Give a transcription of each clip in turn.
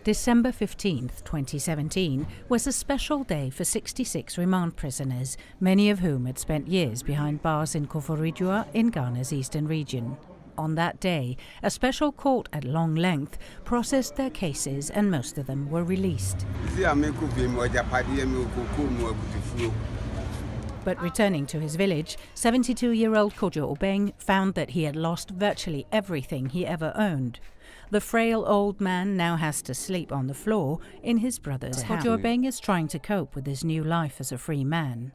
December 15th, 2017, was a special day for 66 remand prisoners, many of whom had spent years behind bars in Koforidua in Ghana's eastern region. On that day, a special court at long length processed their cases and most of them were released. But returning to his village, 72-year-old Kojo Obeng found that he had lost virtually everything he ever owned. The frail old man now has to sleep on the floor in his brother's house. Kojo Obeng is trying to cope with his new life as a free man.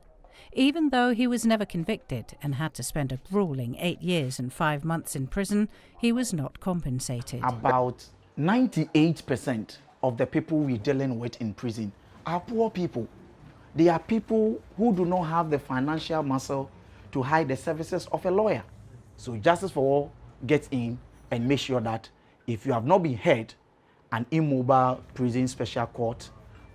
Even though he was never convicted and had to spend a grueling 8 years and 5 months in prison, he was not compensated. About 98% of the people we're dealing with in prison are poor people. They are people who do not have the financial muscle to hire the services of a lawyer. So Justice for All gets in and makes sure that if you have not been heard, an immobile prison special court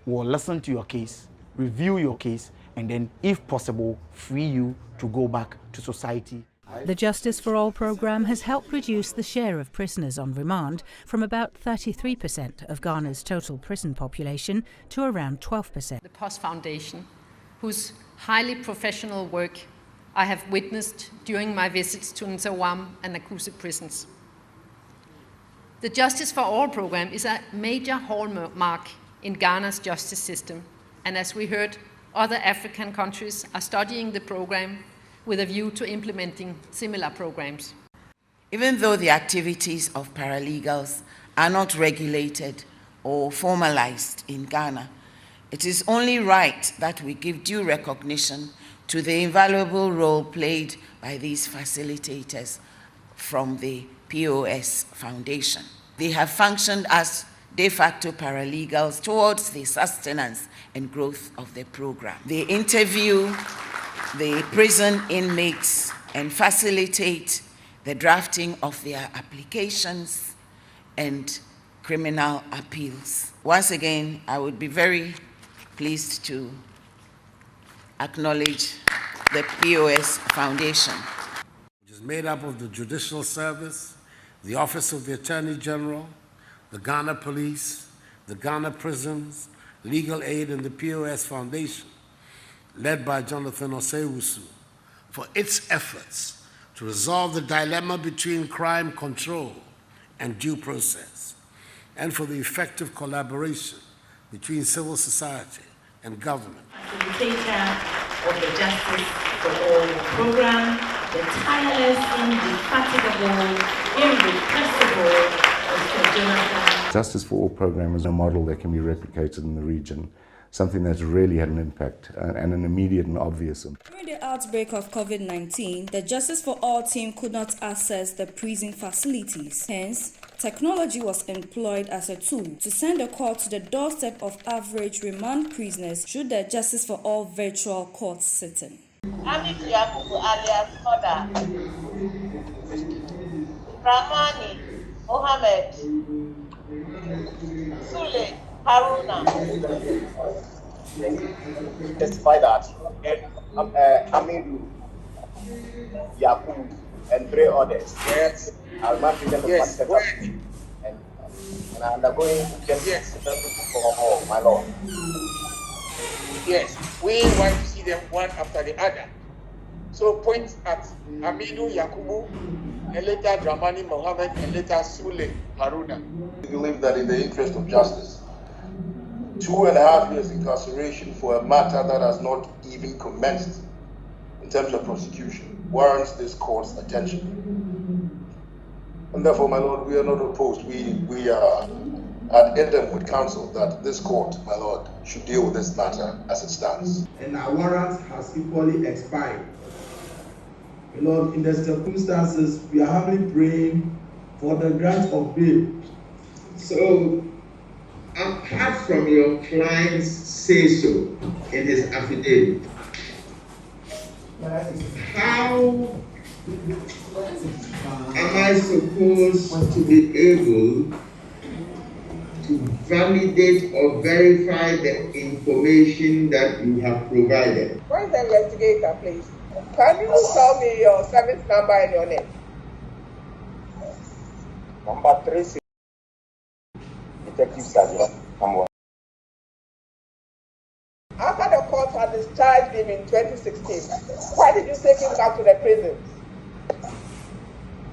will listen to your case, review your case, and then, if possible, free you to go back to society. The Justice for All programme has helped reduce the share of prisoners on remand from about 33% of Ghana's total prison population to around 12%. The POS Foundation, whose highly professional work I have witnessed during my visits to Nsawam and Nakuse prisons. The Justice for All programme is a major hallmark in Ghana's justice system, and as we heard, other African countries are studying the programme with a view to implementing similar programs. Even though the activities of paralegals are not regulated or formalized in Ghana, it is only right that we give due recognition to the invaluable role played by these facilitators from the POS Foundation. They have functioned as de facto paralegals towards the sustenance and growth of the program. They interview the prison inmates and facilitate the drafting of their applications and criminal appeals. Once again, I would be very pleased to acknowledge the POS Foundation, which is made up of the Judicial Service, the Office of the Attorney General, the Ghana Police, the Ghana Prisons, Legal Aid, and the POS Foundation, led by Jonathan Osewusu, for its efforts to resolve the dilemma between crime control and due process, and for the effective collaboration between civil society and government. Facilitator of the Justice for All program, the tireless, indefatigable, irrepressible Mr. Jonathan. Justice for All program is a model that can be replicated in the region, something that's really had an impact and an immediate and obvious impact. During the outbreak of Covid-19, the Justice for All team could not access the prison facilities. Hence, technology was employed as a tool to send a call to the doorstep of average remand prisoners through the Justice for All virtual court sitting. Amit Yakubu alias Koda, Ramani Mohammed, Sule Haruna. Testify that Amidu, Yakubu, and 3 others. Yes. Are not yes. And are undergoing justice for my Lord. Yes, we want to see them one after the other. So point at Amidu Yakubu, and later Dramani Mohammed, and later Sule Haruna. We believe that in the interest of justice, 2.5 years incarceration for a matter that has not even commenced in terms of prosecution warrants this court's attention. And therefore, my Lord, we are not opposed. We are at Edom with counsel that this court, my Lord, should deal with this matter as it stands. And our warrant has equally expired. My Lord, in the circumstances, we are humbly praying for the grant of bail. So, apart from your client's say-so in his affidavit, how am I supposed to be able to validate or verify the information that you have provided? Where's the investigator, please? Can you tell me your service number and your name? Number 3. detectives are there. After the court had discharged him in 2016, why did you take him back to the prison?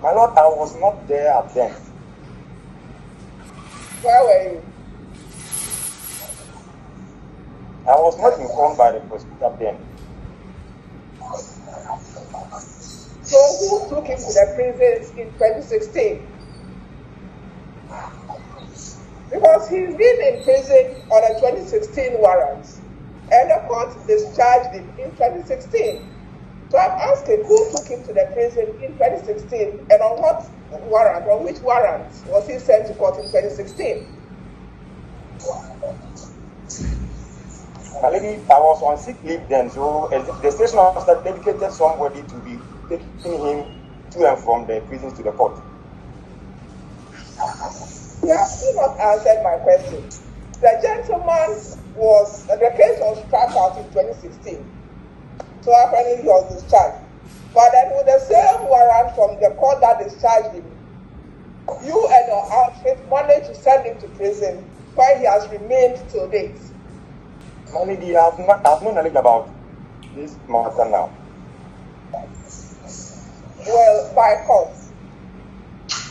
My lord, I was not there at then. Where were you? I was not informed by the prosecutor then. So who took him to the prison in 2016? Because he's been in prison on a 2016 warrant, and the court discharged him in 2016. So I'm asking, who took him to the prison in 2016, and on what warrant, on which warrant was he sent to court in 2016? My lady, I was on sick leave then, so the station officer dedicated somebody to be taking him to and from the prison to the court. You have still not answered my question. The gentleman the case was struck out in 2016. So apparently he was discharged. But then with the same warrant from the court that discharged him, you and your outfit managed to send him to prison where he has remained till date. My lady, I have no knowledge about this matter now. Well, by court.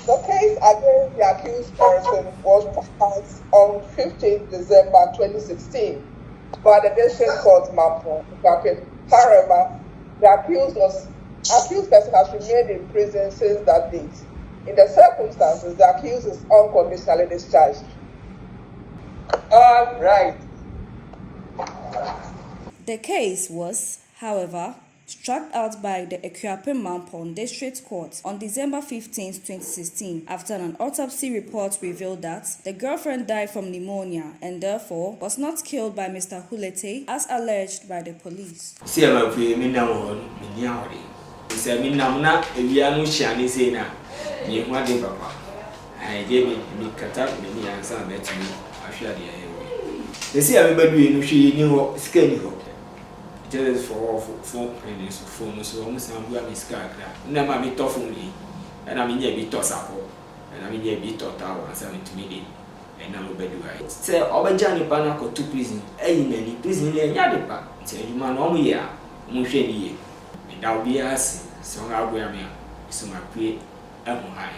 The case against the accused person was filed on 15th December 2016 by the District Court Mampo. However, the accused person has remained in prison since that date. In the circumstances, the accused is unconditionally discharged. All right. The case was, however, struck out by the Ekuape-Mampong District Court on December 15, 2016, after an autopsy report revealed that the girlfriend died from pneumonia and therefore was not killed by Mr. Hulete as alleged by the police. Just for and so almost I'm going to scar. Never be tough for me, and I mean, yeah, be toss up, and I mean, yeah, be taught out and 70 million, and now be do I. Say, Obajani Panaco to prison, any prison, and Yadipa, say, you man, only here, Musheni, and I'll be asking, so I'll wear me, so my pay, I'm high.